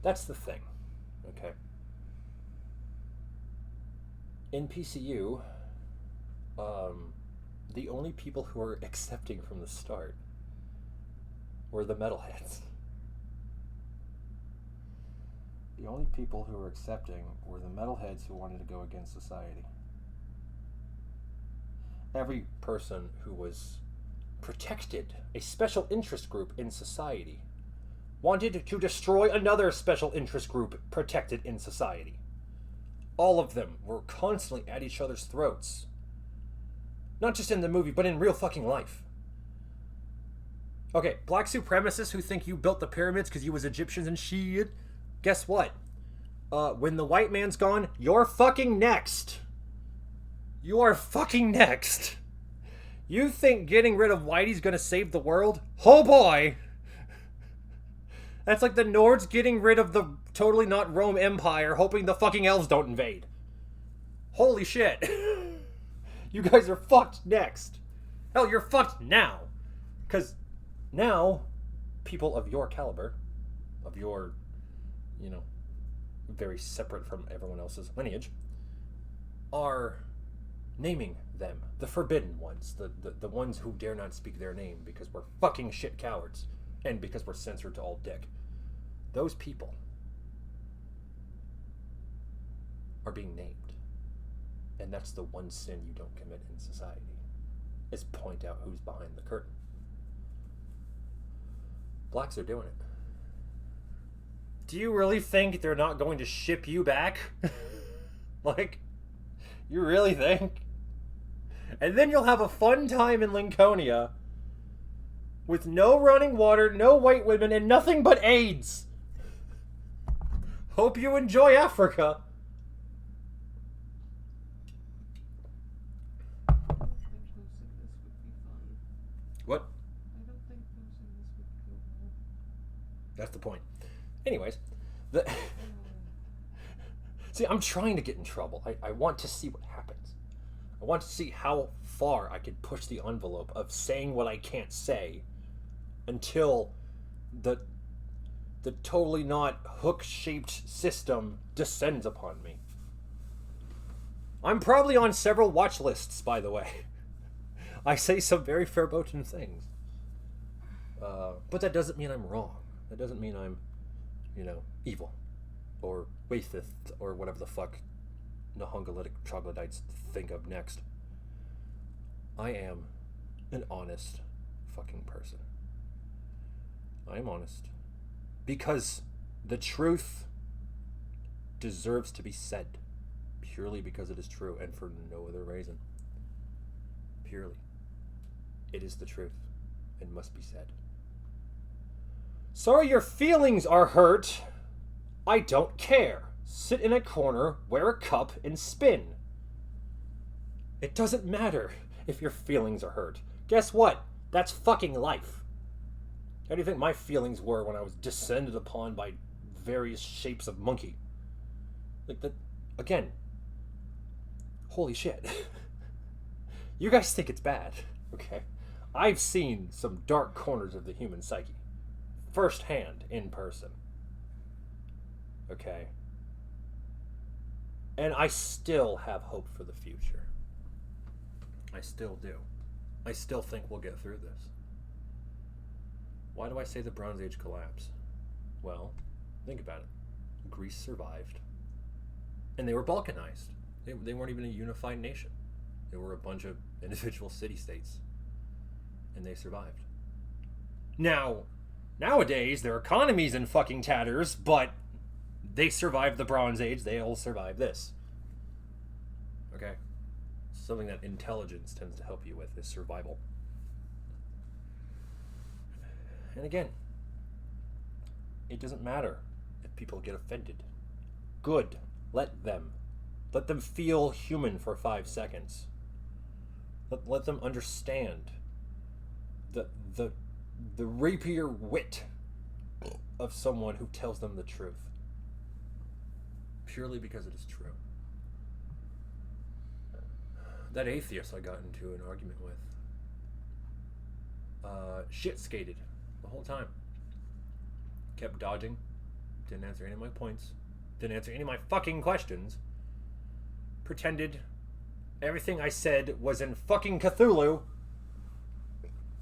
that's the thing, okay? In PCU, the only people who were accepting from the start were the metalheads. The only people who were accepting were the metalheads who wanted to go against society. Every person who was protected, a special interest group in society, wanted to destroy another special interest group protected in society. All of them were constantly at each other's throats. Not just in the movie, but in real fucking life. Okay, black supremacists who think you built the pyramids because you was Egyptians and shit. Guess what? When the white man's gone, you're fucking next. You are fucking next. You think getting rid of Whitey's gonna save the world? Oh boy! That's like the Nords getting rid of the totally not Rome Empire, hoping the fucking elves don't invade. Holy shit. You guys are fucked next. Hell, you're fucked now. Because now, people of your caliber, of your, you know, very separate from everyone else's lineage, are naming them the forbidden ones, the ones who dare not speak their name because we're fucking shit cowards and because we're censored to all dick. Those people are being named. And that's the one sin you don't commit in society, is point out who's behind the curtain. Blacks are doing it. Do you really think they're not going to ship you back? Like, you really think? And then you'll have a fun time in Lincolnia with no running water, no white women, and nothing but AIDS. Hope you enjoy Africa. What? I don't think posting this would go well. That's the point. Anyways, see, I'm trying to get in trouble. I want to see what happens. I want to see how far I can push the envelope of saying what I can't say until the totally not hook-shaped system descends upon me. I'm probably on several watch lists, by the way. I say some very verboten things. But that doesn't mean I'm wrong. That doesn't mean I'm, you know, evil. Or racist, or whatever the fuck Nahungalitic troglodytes think of next. I am an honest fucking person. I am honest. Because the truth deserves to be said. Purely because it is true, and for no other reason. Purely. It is the truth, and must be said. Sorry your feelings are hurt. I don't care. Sit in a corner, wear a cup, and spin. It doesn't matter if your feelings are hurt. Guess what? That's fucking life. How do you think my feelings were when I was descended upon by various shapes of monkey? Like that, again. Holy shit. You guys think it's bad, okay? I've seen some dark corners of the human psyche. Firsthand, in person. Okay? And I still have hope for the future. I still do. I still think we'll get through this. Why do I say the Bronze Age collapsed? Well, think about it. Greece survived. And they were balkanized. They weren't even a unified nation. They were a bunch of individual city-states. And they survived. Now, nowadays, their economy's in fucking tatters, but they survived the Bronze Age. They'll survive this. Okay? something that intelligence tends to help you with, is survival. And again, it doesn't matter if people get offended. Good. Let them. Let them feel human for 5 seconds. Let them understand the rapier wit of someone who tells them the truth. Purely because it is true. That atheist I got into an argument with shit skated the whole time. Kept dodging. Didn't answer any of my points. Didn't answer any of my fucking questions. Pretended everything I said was in fucking Cthulhu.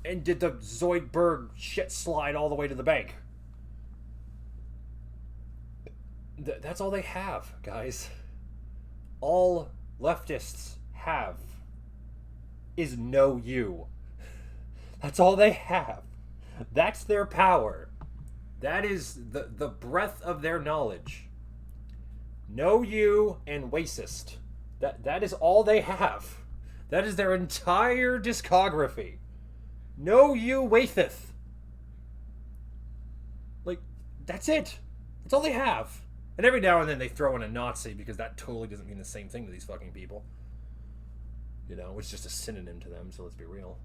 And did the Zoidberg shit slide all the way to the bank. That's all they have, guys. All leftists have is know you. That's all they have. That's their power. That is the breadth of their knowledge. Know you and racist. That is all they have. That is their entire discography. Know you waitheth. Like, that's it. That's all they have. And every now and then they throw in a Nazi, because that totally doesn't mean the same thing to these fucking people. You know, it's just a synonym to them, so let's be real.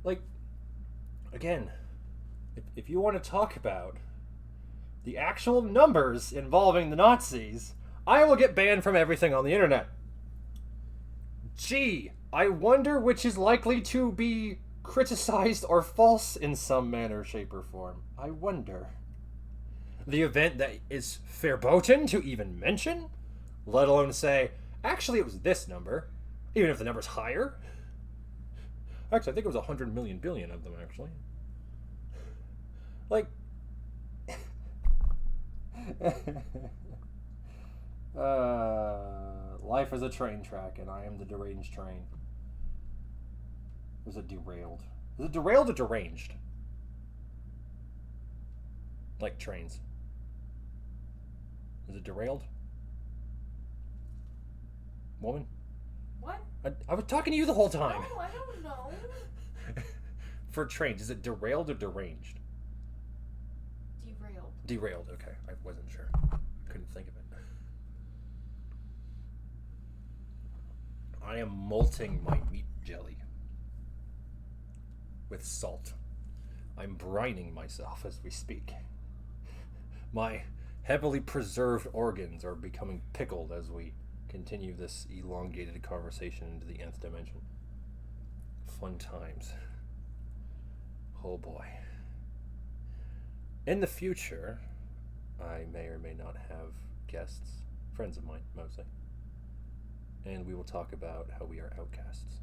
Like, again, if you want to talk about the actual numbers involving the Nazis, I will get banned from everything on the internet. Gee, I wonder which is likely to be criticized or false in some manner, shape, or form. I wonder. The event that is verboten to even mention, let alone say, actually it was this number, even if the number's higher. Actually, I think it was 100 million billion of them, actually. Like, life is a train track, and I am the deranged train. Or is it derailed? Is it derailed or deranged? Like trains. Is it derailed? Woman? What? I was talking to you the whole time. No, I don't know. For trains, is it derailed or deranged? Derailed. Derailed, okay. I wasn't sure. Couldn't think of it. I am malting my meat jelly with salt. I'm brining myself as we speak. My heavily preserved organs are becoming pickled as we continue this elongated conversation into the nth dimension. Fun times. Oh boy. In the future, I may or may not have guests, friends of mine mostly, and we will talk about how we are outcasts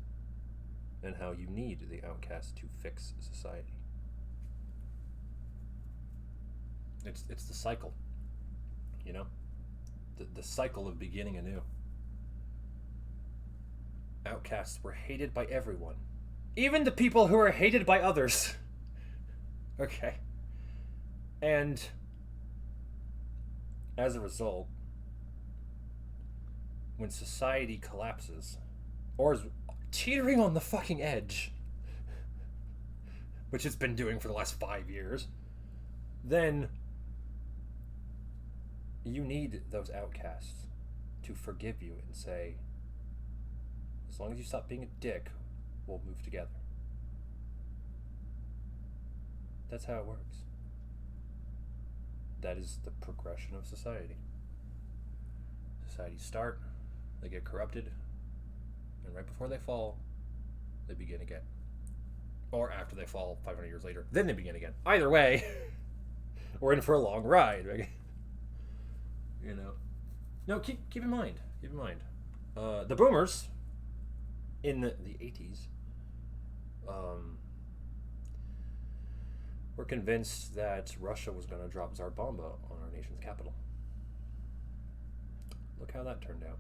and how you need the outcast to fix society. It's the cycle, you know? The cycle of beginning anew. Outcasts were hated by everyone. Even the people who are hated by others. Okay. And as a result, when society collapses, or is teetering on the fucking edge, which it's been doing for the last 5 years, then you need those outcasts to forgive you and say, as long as you stop being a dick, we'll move together. That's how it works. That is the progression of society. Societies start, they get corrupted, and right before they fall, they begin again. Or after they fall 500 years later, then they begin again. Either way, we're in for a long ride. Right? You know. No, keep in mind. The boomers in the 80s were convinced that Russia was going to drop Tsar Bomba on our nation's capital. Look how that turned out.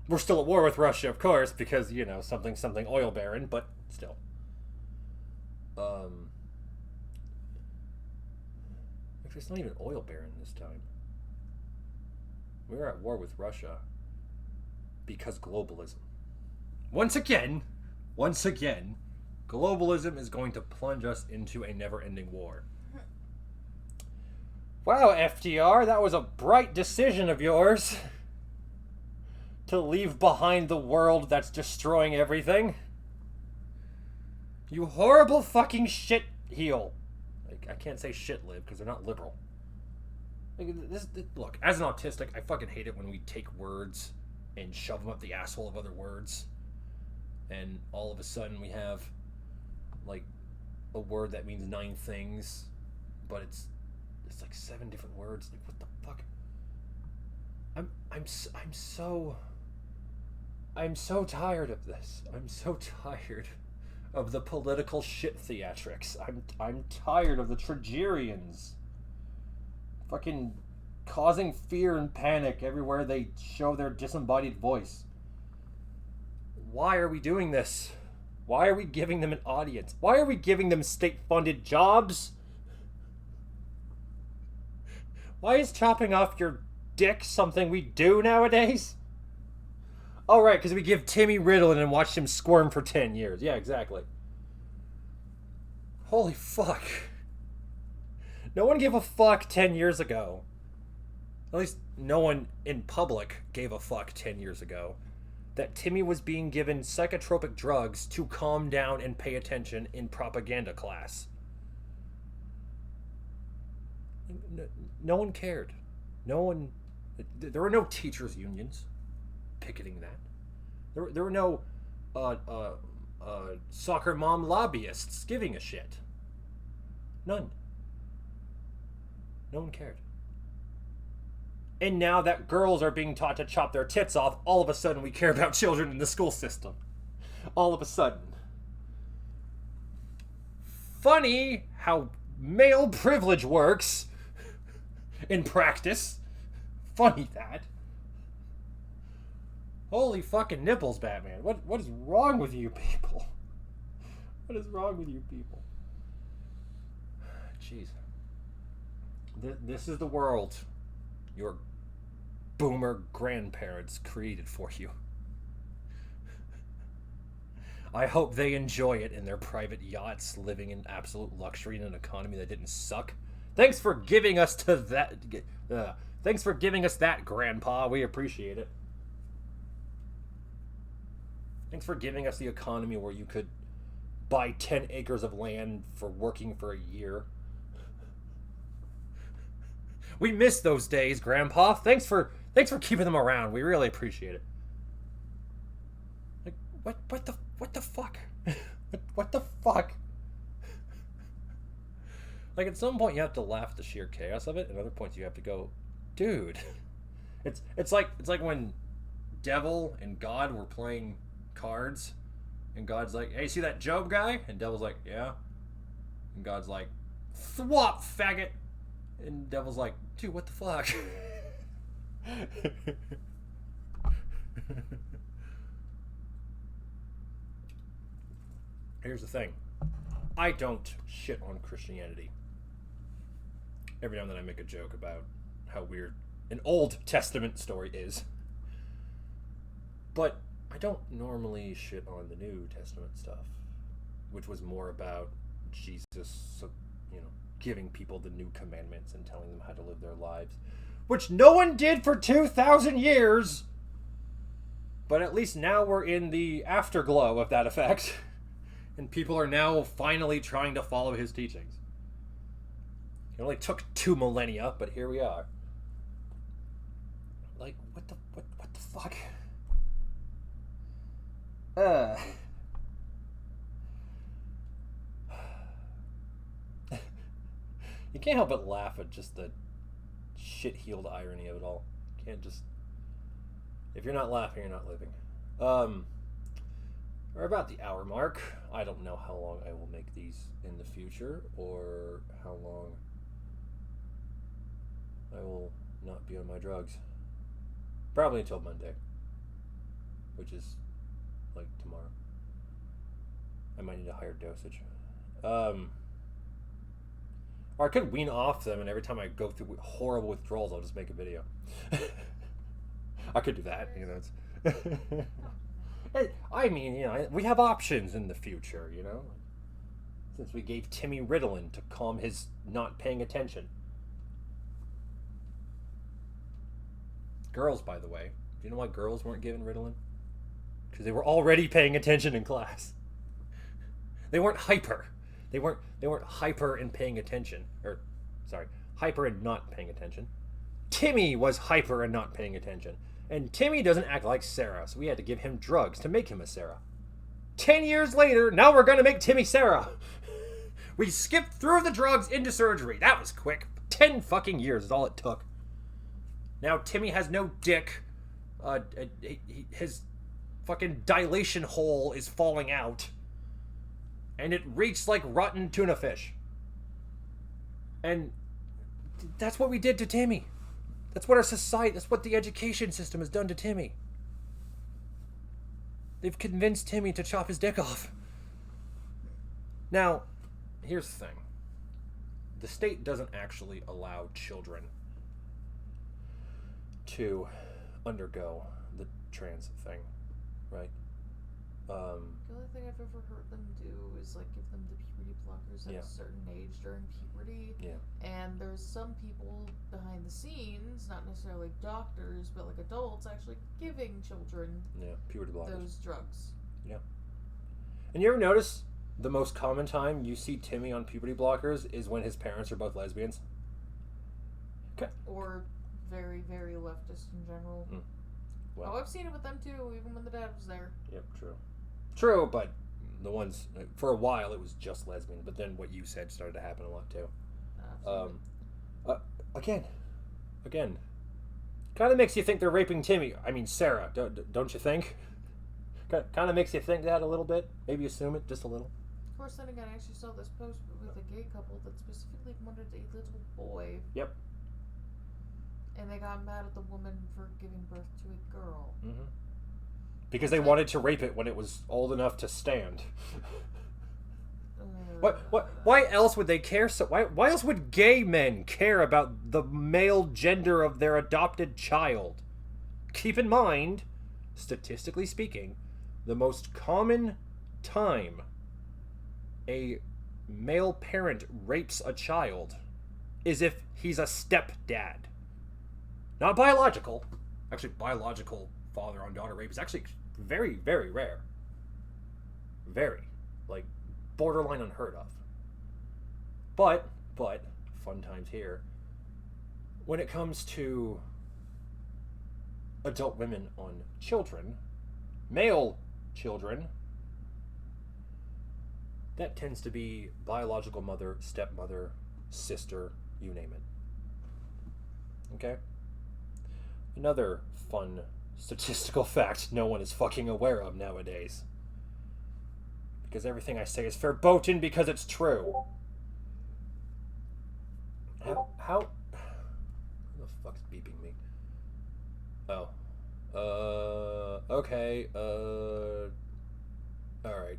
We're still at war with Russia, of course, because, you know, something oil baron, but still. Actually, it's not even oil baron this time. We were at war with Russia because globalism. once again, globalism is going to plunge us into a never-ending war. Wow, FDR, that was a bright decision of yours. To leave behind the world that's destroying everything. You horrible fucking shit heel. Like, I can't say shit lib because they're not liberal. Like, look, as an autistic, I fucking hate it when we take words and shove them up the asshole of other words. And all of a sudden we have, like, a word that means 9 things, but it's like 7 different words. Like, what the fuck? I'm so tired of this. I'm so tired of the political shit theatrics. I'm tired of the tragedians fucking causing fear and panic everywhere they show their disembodied voice. Why are we doing this? Why are we giving them an audience? Why are we giving them state-funded jobs? Why is chopping off your dick something we do nowadays? Oh, right, because we give Timmy Ritalin and watched him squirm for 10 years. Yeah, exactly. Holy fuck. No one gave a fuck 10 years ago. At least no one in public gave a fuck 10 years ago. That Timmy was being given psychotropic drugs to calm down and pay attention in propaganda class. No one cared. No one... There were no teachers' unions picketing that. There were no soccer mom lobbyists giving a shit. None. No one cared. And now that girls are being taught to chop their tits off, all of a sudden we care about children in the school system. All of a sudden. Funny how male privilege works in practice. Funny that. Holy fucking nipples, Batman. What is wrong with you people? What is wrong with you people? Jeez. This is the world your boomer grandparents created for you. I hope they enjoy it in their private yachts, living in absolute luxury in an economy that didn't suck. Thanks for giving us Thanks for giving us that, Grandpa. We appreciate it. Thanks for giving us the economy where you could buy 10 acres of land for working for a year. We miss those days, Grandpa. Thanks for keeping them around. We really appreciate it. Like, what the fuck? what the fuck? Like, at some point you have to laugh at the sheer chaos of it, and at other points you have to go, dude. It's like when Devil and God were playing cards, and God's like, hey, see that Job guy? And Devil's like, yeah. And God's like, swap, faggot. And Devil's like, dude, what the fuck? Here's the thing. I don't shit on Christianity. Every now and then I make a joke about how weird an Old Testament story is. But I don't normally shit on the New Testament stuff, which was more about Jesus, giving people the new commandments and telling them how to live their lives, which no one did for 2,000 years. But at least now we're in the afterglow of that effect, and people are now finally trying to follow his teachings. It only took 2 millennia, but here we are. Like, what the fuck? You can't help but laugh at just the shit-heeled irony of it all. You can't just... If you're not laughing, you're not living. We're about the hour mark. I don't know how long I will make these in the future, or how long I will not be on my drugs. Probably until Monday, which is like tomorrow. I might need a higher dosage. Or I could wean off them, and every time I go through horrible withdrawals, I'll just make a video. I could do that, I mean, we have options in the future, Since we gave Timmy Ritalin to calm his not paying attention. Girls, by the way. Do you know why girls weren't given Ritalin? Because they were already paying attention in class. They weren't hyper. They weren't hyper in paying attention. Hyper and not paying attention. Timmy was hyper and not paying attention. And Timmy doesn't act like Sarah, so we had to give him drugs to make him a Sarah. 10 years later, now we're gonna make Timmy Sarah. We skipped through the drugs into surgery. That was quick. 10 fucking years is all it took. Now Timmy has no dick. His fucking dilation hole is falling out. And it reeks like rotten tuna fish. And that's what we did to Timmy. That's what that's what the education system has done to Timmy. They've convinced Timmy to chop his dick off. Now, here's the thing. The state doesn't actually allow children to undergo the trans thing, right? The only thing I've ever heard them do is give them the puberty blockers at a certain age during puberty. Yeah. And there's some people behind the scenes, not necessarily doctors, but adults, actually giving children puberty blockers. Those drugs. Yeah. And you ever notice the most common time you see Timmy on puberty blockers is when his parents are both lesbians? Okay. Or very, very leftist in general. Well, I've seen it with them too, even when the dad was there. Yep, true, but the ones, for a while it was just lesbian, but then what you said started to happen a lot too. Again, kind of makes you think they're raping Timmy. I mean, Sarah, don't you think? Kind of makes you think that a little bit. Maybe assume it just a little. Of course, then again, I actually saw this post with a gay couple that specifically wanted a little boy. Yep. And they got mad at the woman for giving birth to a girl. Mm-hmm. Because they wanted to rape it when it was old enough to stand. Why else would they care so? Why else would gay men care about the male gender of their adopted child? Keep in mind, statistically speaking, the most common time a male parent rapes a child is if he's a stepdad. Not biological. Actually, biological father-on-daughter rape is actually very, very rare. Very. Borderline unheard of. But, fun times here. When it comes to adult women on children, male children, that tends to be biological mother, stepmother, sister, you name it. Okay? Another fun statistical fact no one is fucking aware of nowadays. Because everything I say is verboten because it's true. How the fuck's beeping me? Oh. Okay, alright.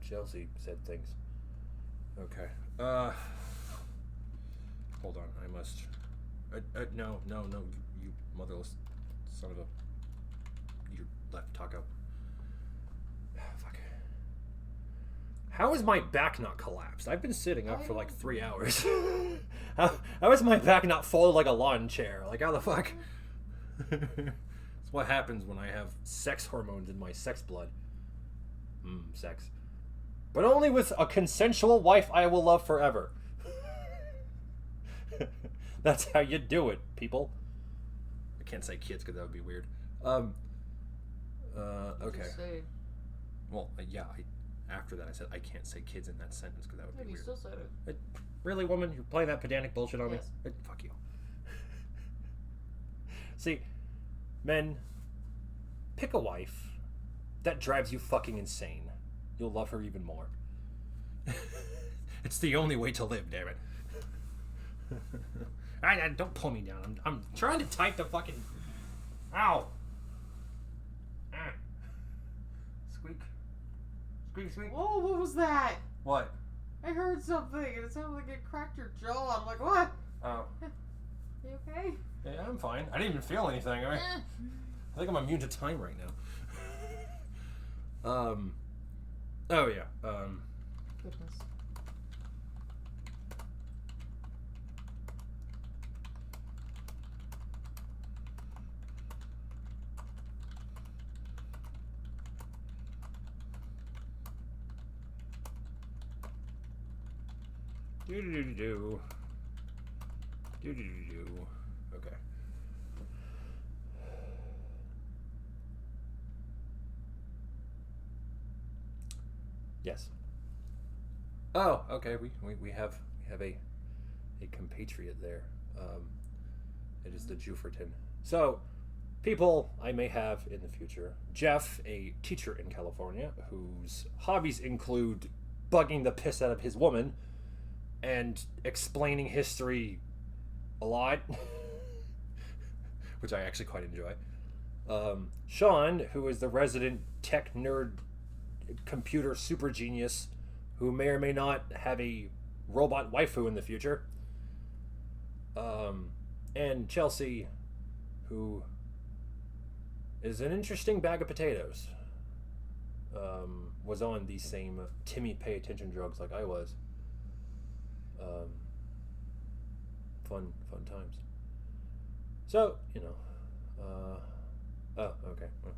Chelsea said things. Okay. Hold on, I must... No, you motherless son of a... You left taco. Fuck. How is my back not collapsed? I've been sitting up for 3 hours. How is my back not folded like a lawn chair? How the fuck? It's what happens when I have sex hormones in my sex blood. Sex. But only with a consensual wife I will love forever. That's how you do it, people. I can't say kids because that would be weird. Okay. Well, yeah, after that I said I can't say kids in that sentence because that would be weird. You still said it. Really, woman? You're playing that pedantic bullshit on me? Fuck you. See, men, pick a wife that drives you fucking insane. You'll love her even more. It's the only way to live, damn it. Don't pull me down. I'm trying to type the fucking... Ow! Squeak. Squeak, squeak. Oh, what was that? What? I heard something, and it sounded like it cracked your jaw. I'm like, what? Oh. You okay? Yeah, I'm fine. I didn't even feel anything. I think I'm immune to time right now. Oh yeah. Goodness. Do. Okay. Yes. Oh, okay. We have a compatriot there. It is the Juferton. So, people I may have in the future. Jeff, a teacher in California, whose hobbies include bugging the piss out of his woman and explaining history a lot, which I actually quite enjoy. Sean, who is the resident tech nerd computer super genius who may or may not have a robot waifu in the future. And Chelsea, who is an interesting bag of potatoes. Was on these same Timmy pay attention drugs like I was. Fun times. So, oh, okay. Well.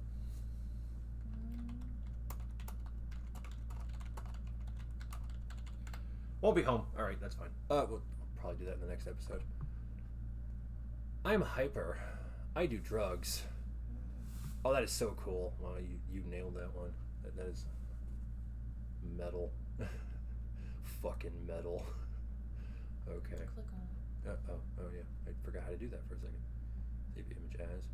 Won't be home. All right, that's fine. We'll probably do that in the next episode. I'm hyper. I do drugs. Oh, that is so cool. Wow, you nailed that one. That is metal. Fucking metal. Okay. Click on it. Oh yeah. I forgot how to do that for a second. Save image as.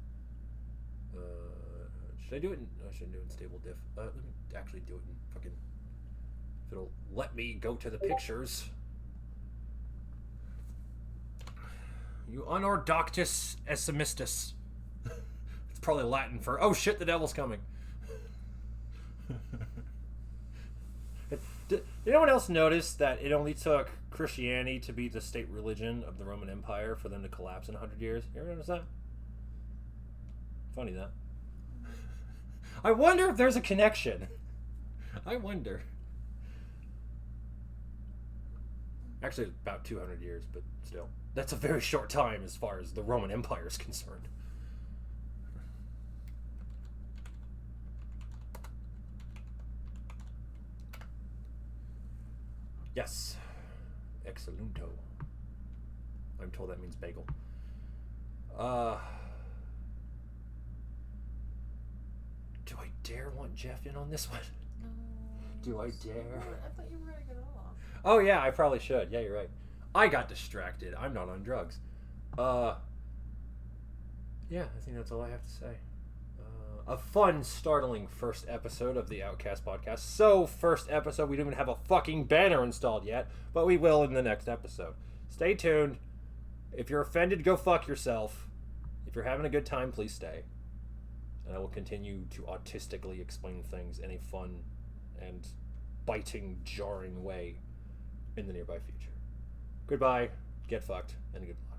Should I do it in? I shouldn't do it in stable diff. Let me actually do it in fucking. If it'll let me go to the pictures. You unorthodox essimistus. It's probably Latin for oh shit, the devil's coming. Did anyone else notice that it only took Christianity to be the state religion of the Roman Empire for them to collapse in 100 years? You ever notice that? Funny that. I wonder if there's a connection. I wonder. Actually, about 200 years, but still. That's a very short time as far as the Roman Empire is concerned. Yes. Excellento. I'm told that means bagel. Do I dare want Jeff in on this one? No. Do I dare? I thought you were gonna get off. Oh yeah, I probably should. Yeah, you're right. I got distracted. I'm not on drugs. Yeah, I think that's all I have to say. A fun, startling first episode of the Outcast Podcast. So, first episode, we don't even have a fucking banner installed yet, but we will in the next episode. Stay tuned. If you're offended, go fuck yourself. If you're having a good time, please stay. And I will continue to autistically explain things in a fun and biting, jarring way in the nearby future. Goodbye, get fucked, and goodbye.